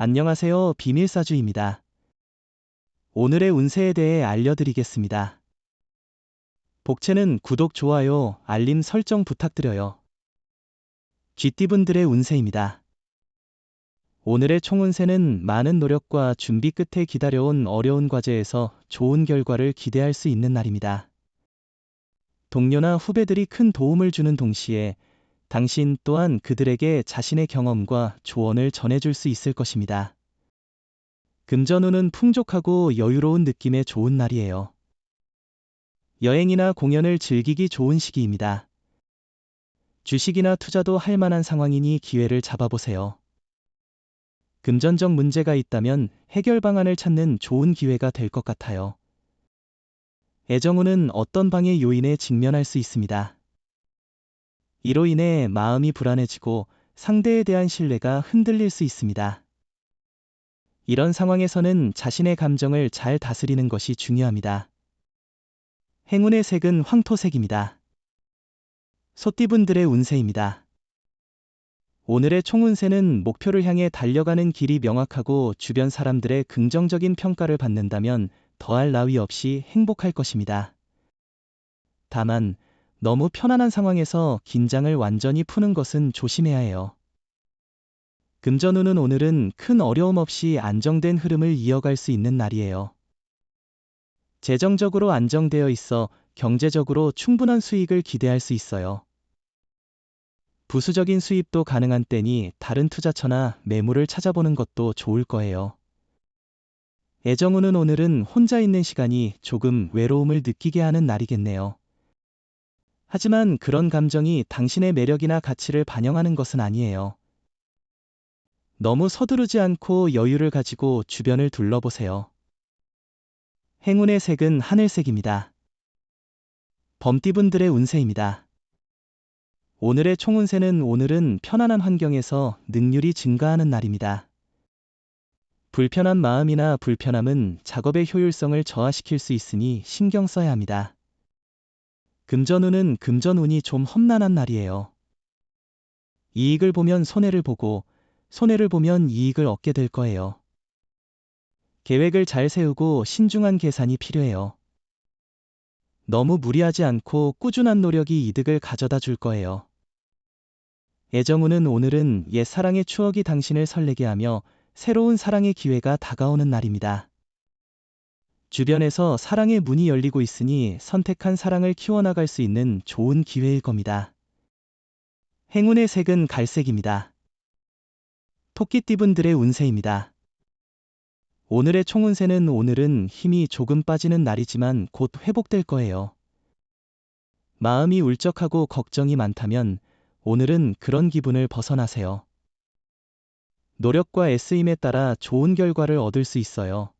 안녕하세요. 비밀사주입니다. 오늘의 운세에 대해 알려드리겠습니다. 복채는 구독, 좋아요, 알림 설정 부탁드려요. 쥐띠분들의 운세입니다. 오늘의 총운세는 많은 노력과 준비 끝에 기다려온 어려운 과제에서 좋은 결과를 기대할 수 있는 날입니다. 동료나 후배들이 큰 도움을 주는 동시에 당신 또한 그들에게 자신의 경험과 조언을 전해줄 수 있을 것입니다. 금전운은 풍족하고 여유로운 느낌의 좋은 날이에요. 여행이나 공연을 즐기기 좋은 시기입니다. 주식이나 투자도 할 만한 상황이니 기회를 잡아보세요. 금전적 문제가 있다면 해결 방안을 찾는 좋은 기회가 될 것 같아요. 애정운은 어떤 방해 요인에 직면할 수 있습니다. 이로 인해 마음이 불안해지고 상대에 대한 신뢰가 흔들릴 수 있습니다. 이런 상황에서는 자신의 감정을 잘 다스리는 것이 중요합니다. 행운의 색은 황토색입니다. 소띠분들의 운세입니다. 오늘의 총운세는 목표를 향해 달려가는 길이 명확하고 주변 사람들의 긍정적인 평가를 받는다면 더할 나위 없이 행복할 것입니다. 다만 너무 편안한 상황에서 긴장을 완전히 푸는 것은 조심해야 해요. 금전운은 오늘은 큰 어려움 없이 안정된 흐름을 이어갈 수 있는 날이에요. 재정적으로 안정되어 있어 경제적으로 충분한 수익을 기대할 수 있어요. 부수적인 수입도 가능한 때니 다른 투자처나 매물을 찾아보는 것도 좋을 거예요. 애정운은 오늘은 혼자 있는 시간이 조금 외로움을 느끼게 하는 날이겠네요. 하지만 그런 감정이 당신의 매력이나 가치를 반영하는 것은 아니에요. 너무 서두르지 않고 여유를 가지고 주변을 둘러보세요. 행운의 색은 하늘색입니다. 범띠분들의 운세입니다. 오늘의 총운세는 오늘은 편안한 환경에서 능률이 증가하는 날입니다. 불편한 마음이나 불편함은 작업의 효율성을 저하시킬 수 있으니 신경 써야 합니다. 금전운은 금전운이 좀 험난한 날이에요. 이익을 보면 손해를 보고 손해를 보면 이익을 얻게 될 거예요. 계획을 잘 세우고 신중한 계산이 필요해요. 너무 무리하지 않고 꾸준한 노력이 이득을 가져다 줄 거예요. 애정운은 오늘은 옛 사랑의 추억이 당신을 설레게 하며 새로운 사랑의 기회가 다가오는 날입니다. 주변에서 사랑의 문이 열리고 있으니 선택한 사랑을 키워나갈 수 있는 좋은 기회일 겁니다. 행운의 색은 갈색입니다. 토끼띠분들의 운세입니다. 오늘의 총운세는 오늘은 힘이 조금 빠지는 날이지만 곧 회복될 거예요. 마음이 울적하고 걱정이 많다면 오늘은 그런 기분을 벗어나세요. 노력과 애쓰임에 따라 좋은 결과를 얻을 수 있어요.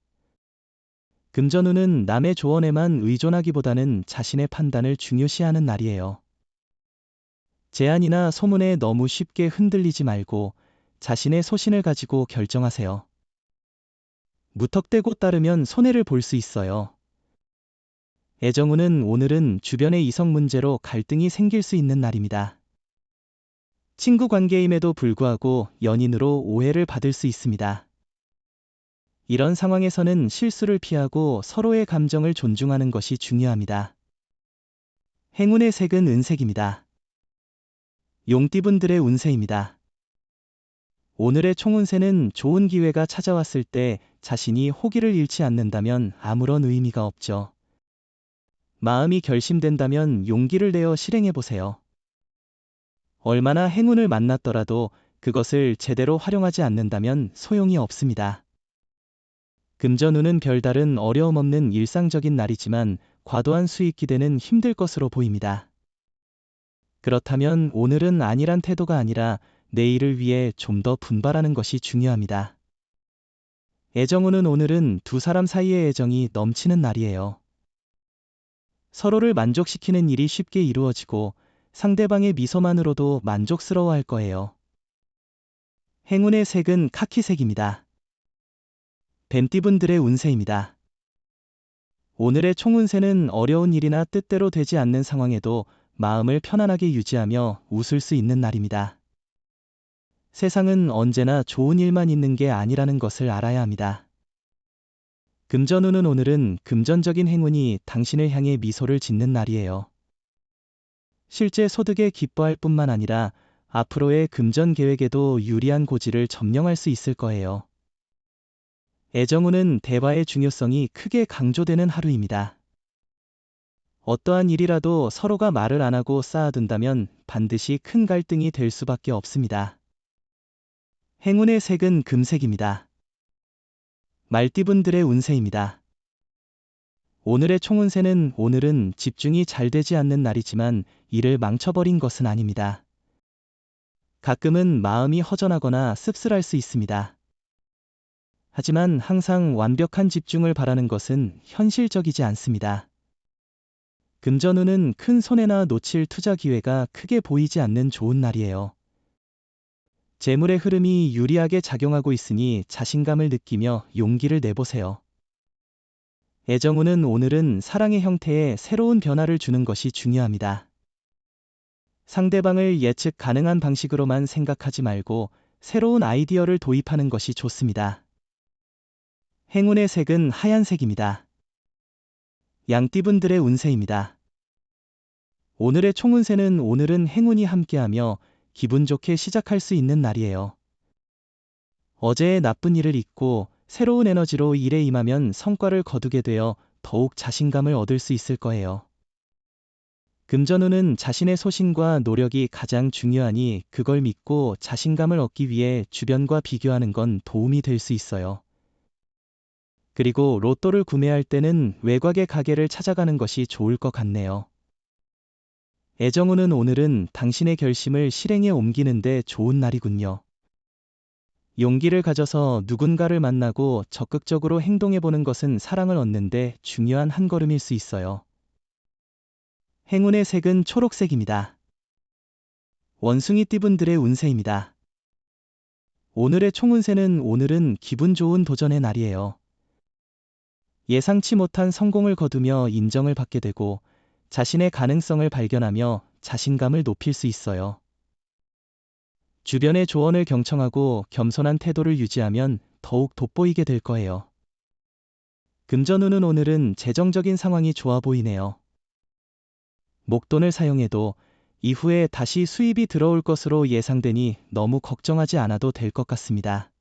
금전운은 남의 조언에만 의존하기보다는 자신의 판단을 중요시하는 날이에요. 제안이나 소문에 너무 쉽게 흔들리지 말고 자신의 소신을 가지고 결정하세요. 무턱대고 따르면 손해를 볼 수 있어요. 애정운은 오늘은 주변의 이성 문제로 갈등이 생길 수 있는 날입니다. 친구 관계임에도 불구하고 연인으로 오해를 받을 수 있습니다. 이런 상황에서는 실수를 피하고 서로의 감정을 존중하는 것이 중요합니다. 행운의 색은 은색입니다. 용띠분들의 운세입니다. 오늘의 총운세는 좋은 기회가 찾아왔을 때 자신이 호기를 잃지 않는다면 아무런 의미가 없죠. 마음이 결심된다면 용기를 내어 실행해보세요. 얼마나 행운을 만났더라도 그것을 제대로 활용하지 않는다면 소용이 없습니다. 금전운은 별다른 어려움 없는 일상적인 날이지만 과도한 수익 기대는 힘들 것으로 보입니다. 그렇다면 오늘은 안일한 태도가 아니라 내일을 위해 좀 더 분발하는 것이 중요합니다. 애정운은 오늘은 두 사람 사이의 애정이 넘치는 날이에요. 서로를 만족시키는 일이 쉽게 이루어지고 상대방의 미소만으로도 만족스러워할 거예요. 행운의 색은 카키색입니다. 뱀띠분들의 운세입니다. 오늘의 총운세는 어려운 일이나 뜻대로 되지 않는 상황에도 마음을 편안하게 유지하며 웃을 수 있는 날입니다. 세상은 언제나 좋은 일만 있는 게 아니라는 것을 알아야 합니다. 금전운은 오늘은 금전적인 행운이 당신을 향해 미소를 짓는 날이에요. 실제 소득에 기뻐할 뿐만 아니라 앞으로의 금전 계획에도 유리한 고지를 점령할 수 있을 거예요. 애정운은 대화의 중요성이 크게 강조되는 하루입니다. 어떠한 일이라도 서로가 말을 안 하고 쌓아둔다면 반드시 큰 갈등이 될 수밖에 없습니다. 행운의 색은 금색입니다. 말띠분들의 운세입니다. 오늘의 총운세는 오늘은 집중이 잘 되지 않는 날이지만 일을 망쳐버린 것은 아닙니다. 가끔은 마음이 허전하거나 씁쓸할 수 있습니다. 하지만 항상 완벽한 집중을 바라는 것은 현실적이지 않습니다. 금전운은 큰 손해나 놓칠 투자 기회가 크게 보이지 않는 좋은 날이에요. 재물의 흐름이 유리하게 작용하고 있으니 자신감을 느끼며 용기를 내보세요. 애정운은 오늘은 사랑의 형태에 새로운 변화를 주는 것이 중요합니다. 상대방을 예측 가능한 방식으로만 생각하지 말고 새로운 아이디어를 도입하는 것이 좋습니다. 행운의 색은 하얀색입니다. 양띠분들의 운세입니다. 오늘의 총운세는 오늘은 행운이 함께하며 기분 좋게 시작할 수 있는 날이에요. 어제의 나쁜 일을 잊고 새로운 에너지로 일에 임하면 성과를 거두게 되어 더욱 자신감을 얻을 수 있을 거예요. 금전운은 자신의 소신과 노력이 가장 중요하니 그걸 믿고 자신감을 얻기 위해 주변과 비교하는 건 도움이 될 수 있어요. 그리고 로또를 구매할 때는 외곽의 가게를 찾아가는 것이 좋을 것 같네요. 애정운은 오늘은 당신의 결심을 실행에 옮기는데 좋은 날이군요. 용기를 가져서 누군가를 만나고 적극적으로 행동해보는 것은 사랑을 얻는데 중요한 한 걸음일 수 있어요. 행운의 색은 초록색입니다. 원숭이띠분들의 운세입니다. 오늘의 총운세는 오늘은 기분 좋은 도전의 날이에요. 예상치 못한 성공을 거두며 인정을 받게 되고 자신의 가능성을 발견하며 자신감을 높일 수 있어요. 주변의 조언을 경청하고 겸손한 태도를 유지하면 더욱 돋보이게 될 거예요. 금전운은 오늘은 재정적인 상황이 좋아 보이네요. 목돈을 사용해도 이후에 다시 수입이 들어올 것으로 예상되니 너무 걱정하지 않아도 될 것 같습니다.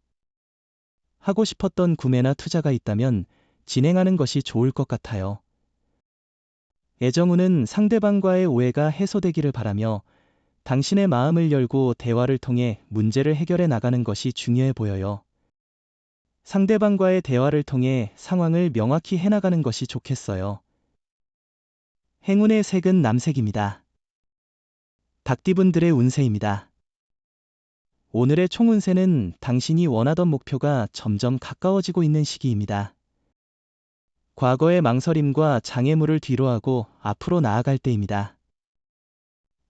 하고 싶었던 구매나 투자가 있다면 진행하는 것이 좋을 것 같아요. 애정운은 상대방과의 오해가 해소되기를 바라며 당신의 마음을 열고 대화를 통해 문제를 해결해 나가는 것이 중요해 보여요. 상대방과의 대화를 통해 상황을 명확히 해나가는 것이 좋겠어요. 행운의 색은 남색입니다. 닭띠분들의 운세입니다. 오늘의 총운세는 당신이 원하던 목표가 점점 가까워지고 있는 시기입니다. 과거의 망설임과 장애물을 뒤로하고 앞으로 나아갈 때입니다.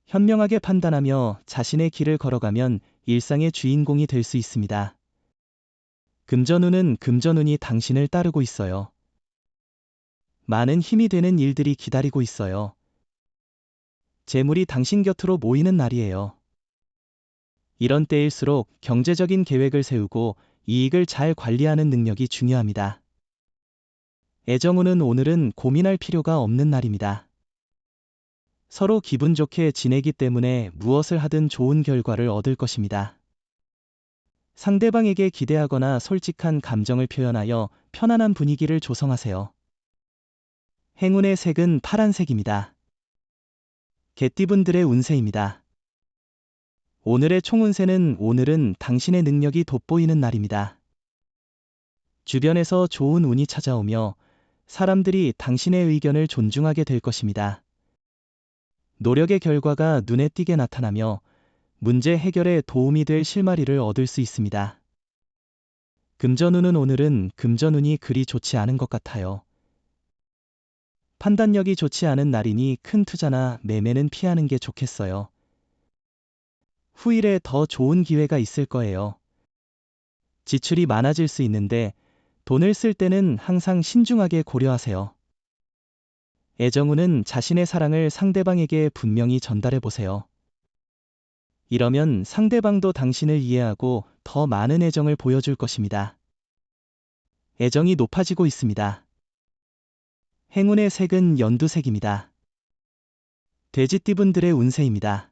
현명하게 판단하며 자신의 길을 걸어가면 일상의 주인공이 될 수 있습니다. 금전운은 금전운이 당신을 따르고 있어요. 많은 힘이 되는 일들이 기다리고 있어요. 재물이 당신 곁으로 모이는 날이에요. 이런 때일수록 경제적인 계획을 세우고 이익을 잘 관리하는 능력이 중요합니다. 애정운은 오늘은 고민할 필요가 없는 날입니다. 서로 기분 좋게 지내기 때문에 무엇을 하든 좋은 결과를 얻을 것입니다. 상대방에게 기대하거나 솔직한 감정을 표현하여 편안한 분위기를 조성하세요. 행운의 색은 파란색입니다. 개띠분들의 운세입니다. 오늘의 총운세는 오늘은 당신의 능력이 돋보이는 날입니다. 주변에서 좋은 운이 찾아오며 사람들이 당신의 의견을 존중하게 될 것입니다. 노력의 결과가 눈에 띄게 나타나며 문제 해결에 도움이 될 실마리를 얻을 수 있습니다. 금전운은 오늘은 금전운이 그리 좋지 않은 것 같아요. 판단력이 좋지 않은 날이니 큰 투자나 매매는 피하는 게 좋겠어요. 후일에 더 좋은 기회가 있을 거예요. 지출이 많아질 수 있는데 돈을 쓸 때는 항상 신중하게 고려하세요. 애정운은 자신의 사랑을 상대방에게 분명히 전달해 보세요. 이러면 상대방도 당신을 이해하고 더 많은 애정을 보여줄 것입니다. 애정이 높아지고 있습니다. 행운의 색은 연두색입니다. 돼지띠분들의 운세입니다.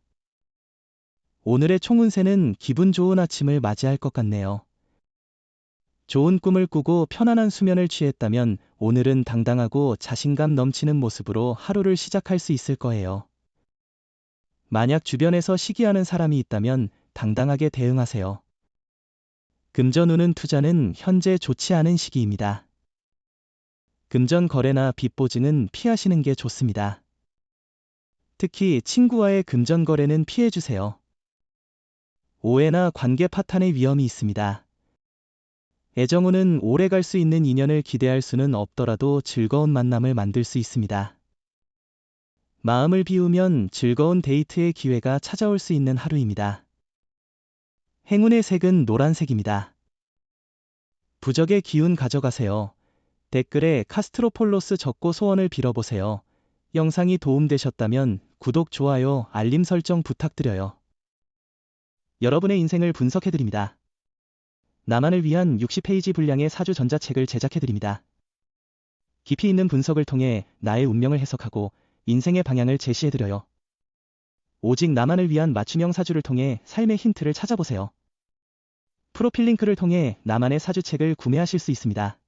오늘의 총운세는 기분 좋은 아침을 맞이할 것 같네요. 좋은 꿈을 꾸고 편안한 수면을 취했다면 오늘은 당당하고 자신감 넘치는 모습으로 하루를 시작할 수 있을 거예요. 만약 주변에서 시기하는 사람이 있다면 당당하게 대응하세요. 금전운은 투자는 현재 좋지 않은 시기입니다. 금전 거래나 빚 보증은 피하시는 게 좋습니다. 특히 친구와의 금전 거래는 피해주세요. 오해나 관계 파탄의 위험이 있습니다. 애정운은 오래 갈 수 있는 인연을 기대할 수는 없더라도 즐거운 만남을 만들 수 있습니다. 마음을 비우면 즐거운 데이트의 기회가 찾아올 수 있는 하루입니다. 행운의 색은 노란색입니다. 부적의 기운 가져가세요. 댓글에 카스트로폴로스 적고 소원을 빌어보세요. 영상이 도움되셨다면 구독, 좋아요, 알림 설정 부탁드려요. 여러분의 인생을 분석해드립니다. 나만을 위한 60페이지 분량의 사주 전자책을 제작해드립니다. 깊이 있는 분석을 통해 나의 운명을 해석하고 인생의 방향을 제시해드려요. 오직 나만을 위한 맞춤형 사주를 통해 삶의 힌트를 찾아보세요. 프로필 링크를 통해 나만의 사주책을 구매하실 수 있습니다.